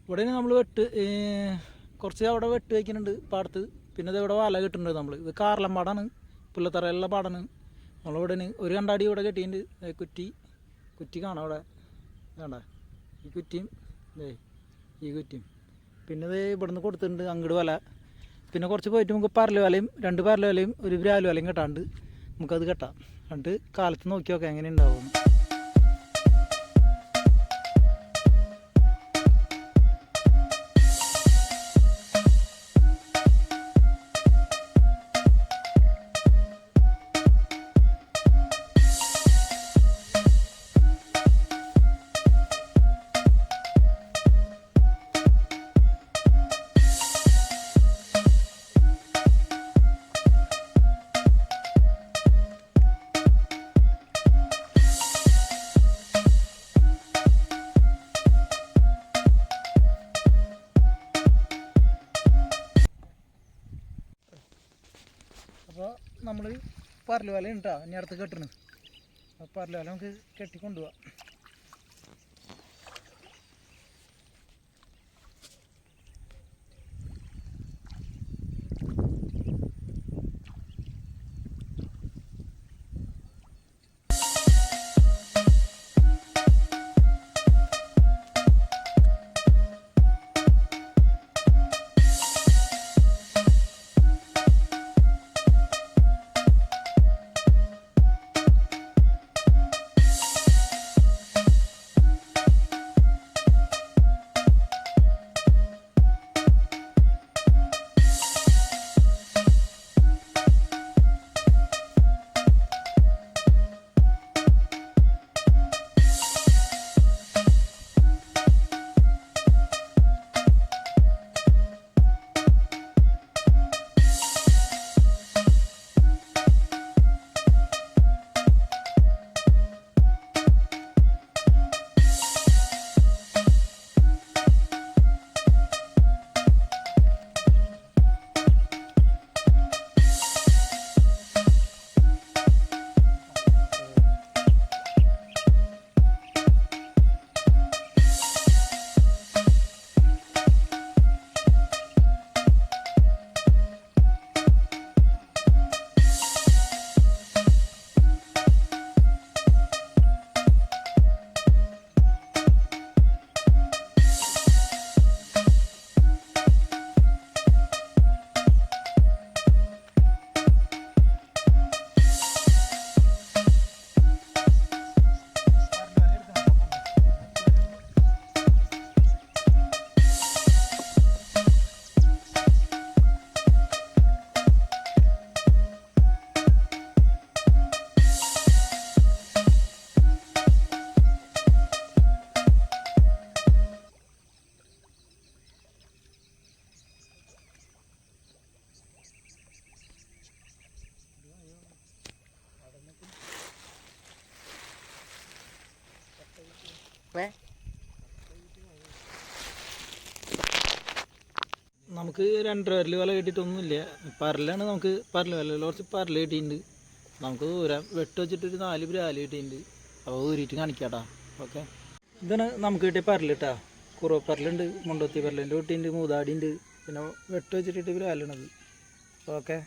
ഇവിടെ നമ്മൾ കുറച്ച് അവിടെ വെട്ട് വയ്ക്കുന്നുണ്ട് പാടത്ത്. പിന്നെ ഇത് ഇവിടെ വല കെട്ടുന്നുണ്ട് നമ്മൾ. ഇത് കാർലം പാടാണ്, പുല്ലത്തറയിലുള്ള പാടാണ്. നമ്മളിവിടെ ഒരു കണ്ടാടി ഇവിടെ കെട്ടിയിട്ടുണ്ട്. കുറ്റി കാണാം അവിടെ, വേണ്ട ഈ കുറ്റിയും ഈ കുറ്റിയും. പിന്നെ ഇത് ഇവിടുന്ന് കൊടുത്തിട്ടുണ്ട് അങ്ങോട്ട് വല. പിന്നെ കുറച്ച് പോയിട്ട് നമുക്ക് പരല് വലയും 2 പരല് വലയും 1 ബ്രാല് വലയും കെട്ടാണ്ട് നമുക്കത് കെട്ടാം. എന്നിട്ട് കാലത്ത് നോക്കി നോക്കാം എങ്ങനെ ഉണ്ടാവും. അപ്പോൾ നമ്മൾ പരല് വല ഉണ്ടാ ഇനി അടുത്ത് കെട്ടണം. അപ്പോൾ പരല് വല നമുക്ക് കെട്ടിക്കൊണ്ടുപോവാം. നമുക്ക് 2 പരല് വല കെട്ടിയിട്ടൊന്നുമില്ല. പരലാണ് നമുക്ക് പരല് വല കുറച്ച് പരല് കെട്ടിയിട്ടുണ്ട്. നമുക്ക് ദൂരം വെട്ട് വെച്ചിട്ടൊരു 4 ബ്രാല് കിട്ടിയിട്ടുണ്ട്. അപ്പോൾ ഊരിയിട്ട് കാണിക്കാട്ടാ. ഓക്കെ, ഇതാണ് നമുക്ക് കിട്ടിയ പരലിട്ടാ. കുറവ് പരലുണ്ട്, മുണ്ടത്തി പരലിൻ്റെ കിട്ടിയിട്ടുണ്ട്, മൂതാടിയുണ്ട്, പിന്നെ വെട്ട് വെച്ചിട്ടിട്ട് ബ്രാലുണ്ടത്. ഓക്കെ.